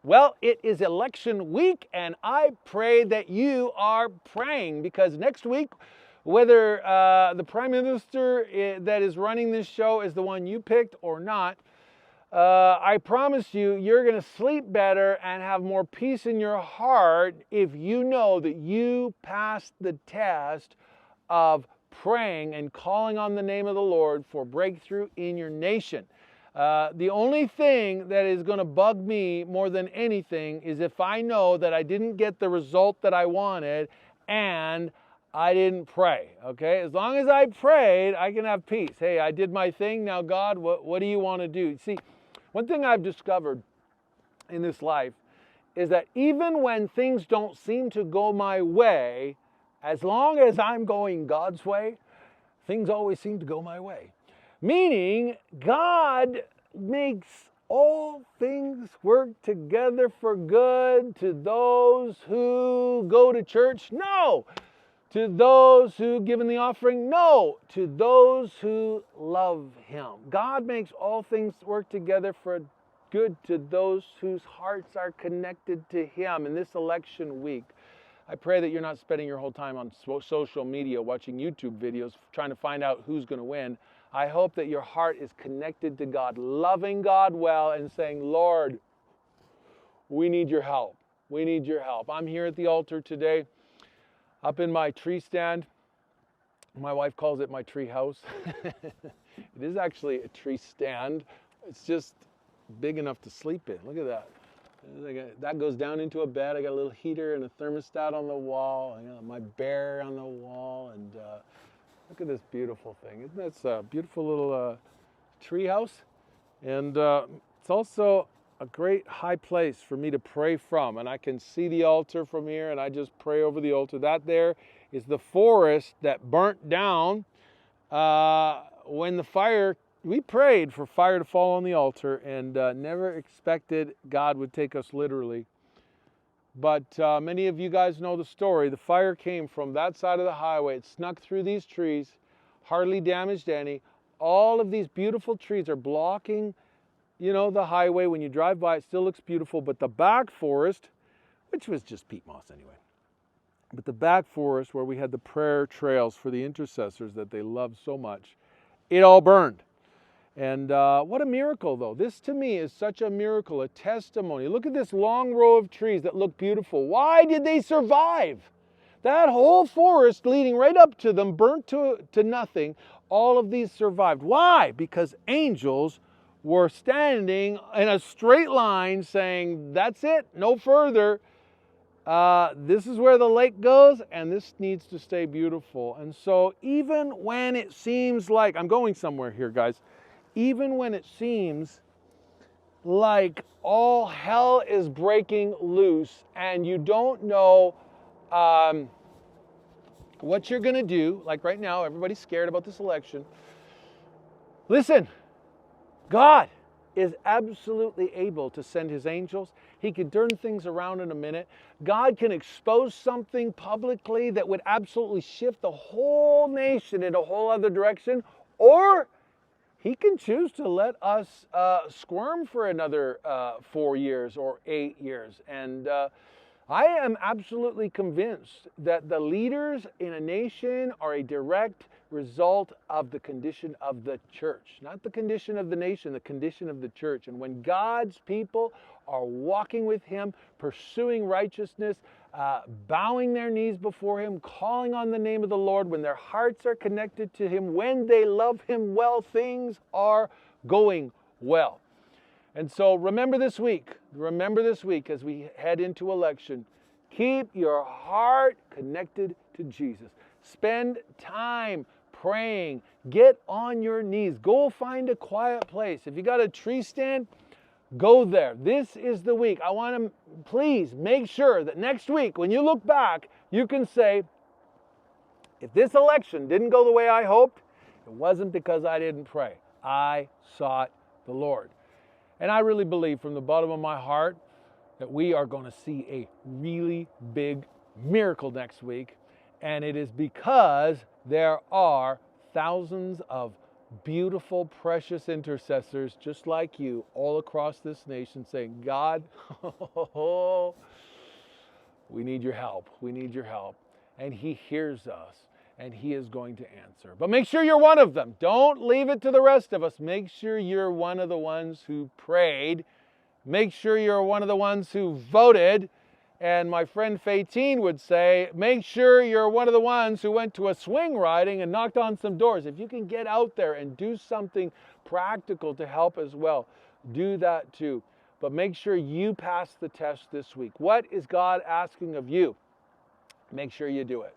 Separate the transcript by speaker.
Speaker 1: Well, it is election week, and I pray that you are praying, because next week, whether the Prime Minister that is running this show is the one you picked or not, I promise you, you're going to sleep better and have more peace in your heart if you know that you passed the test of praying and calling on the name of the Lord for breakthrough in your nation. The only thing that is going to bug me more than anything is if I know that I didn't get the result that I wanted and I didn't pray, okay? As long as I prayed, I can have peace. Hey, I did my thing. Now, God, what do you want to do? See, one thing I've discovered in this life is that even when things don't seem to go my way, as long as I'm going God's way, things always seem to go my way. Meaning, God makes all things work together for good to those who go to church? No. To those who give in the offering? No. To those who love Him. God makes all things work together for good to those whose hearts are connected to Him. In this election week, I pray that you're not spending your whole time on social media watching YouTube videos trying to find out who's going to win. I hope that your heart is connected to God, loving God well and saying, Lord, we need your help. We need your help. I'm here at the altar today, up in my tree stand. My wife calls it my tree house. It is actually a tree stand. It's just big enough to sleep in. Look at that. That goes down into a bed. I got a little heater and a thermostat on the wall. I got my bear on the wall, and look at this beautiful thing. Isn't that a beautiful little tree house? And it's also a great high place for me to pray from. And I can see the altar from here, and I just pray over the altar. That there is the forest that burnt down when the fire. We prayed for fire to fall on the altar and never expected God would take us literally. But many of you guys know the story. The fire came from that side of the highway. It snuck through these trees, hardly damaged any. All of these beautiful trees are blocking, the highway. When you drive by, it still looks beautiful. But the back forest, which was just peat moss anyway, but the back forest where we had the prayer trails for the intercessors that they loved so much, it all burned. And what a miracle, though. This, to me, is such a miracle, a testimony. Look at this long row of trees that look beautiful. Why did they survive? That whole forest leading right up to them burnt to nothing. All of these survived. Why? Because angels were standing in a straight line saying, that's it, no further. This is where the lake goes, and this needs to stay beautiful. And so even when it seems like, I'm going somewhere here, guys. Even when it seems like all hell is breaking loose and you don't know what you're going to do, like right now, everybody's scared about this election. Listen, God is absolutely able to send His angels. He can turn things around in a minute. God can expose something publicly that would absolutely shift the whole nation in a whole other direction, or He can choose to let us squirm for another 4 years or 8 years. And I am absolutely convinced that the leaders in a nation are a direct result of the condition of the church. Not the condition of the nation, the condition of the church. And when God's people are walking with Him, pursuing righteousness, bowing their knees before Him, calling on the name of the Lord, when their hearts are connected to Him, when they love Him well, things are going well. And so remember this week as we head into election, keep your heart connected to Jesus. Spend time praying. Get on your knees. Go find a quiet place. If you got a tree stand, go there. This is the week. I want to please make sure that next week, when you look back, you can say, if this election didn't go the way I hoped, it wasn't because I didn't pray. I sought the Lord. And I really believe from the bottom of my heart that we are going to see a really big miracle next week. And it is because there are thousands of beautiful, precious intercessors just like you all across this nation saying, God, we need your help. We need your help. And He hears us, and He is going to answer. But make sure you're one of them. Don't leave it to the rest of us. Make sure you're one of the ones who prayed. Make sure you're one of the ones who voted. And my friend Fatine would say, make sure you're one of the ones who went to a swing riding and knocked on some doors. If you can get out there and do something practical to help as well, do that too. But make sure you pass the test this week. What is God asking of you? Make sure you do it.